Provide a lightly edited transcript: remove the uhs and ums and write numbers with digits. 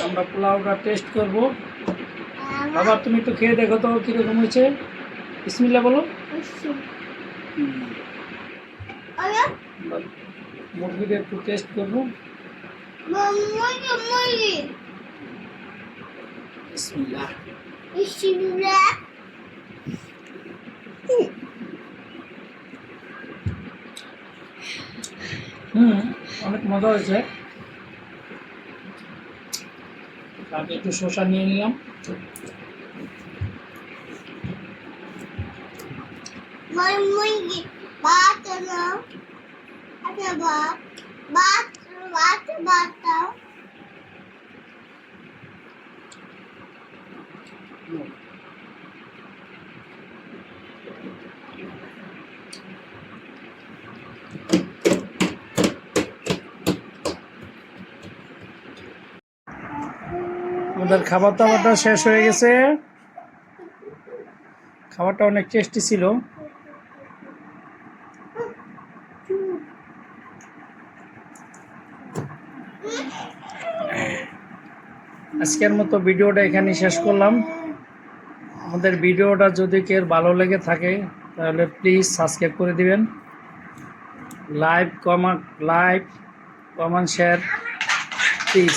আমরা পোলাওটা টেস্ট করব। বাবা তুমি একটু খেয়ে দেখো তো কীরকম হয়েছে। বিসমিল্লাহ বলো। মুরগিটা একটু টেস্ট করবো। বিসমিল্লাহ। অনেক মজা হয়েছে। তারপরে একটু শসা নিয়ে নিলাম। আমাদের খাবার দাবারটা শেষ হয়ে গেছে। খাবারটা অনেক টেস্টি ছিল। আজকের মতো ভিডিওটা এখানে শেষ করলাম। আমাদের ভিডিওটা যদি কেউ ভালো লেগে থাকে তাহলে প্লিজ সাবস্ক্রাইব করে দিবেন। Like comment share please.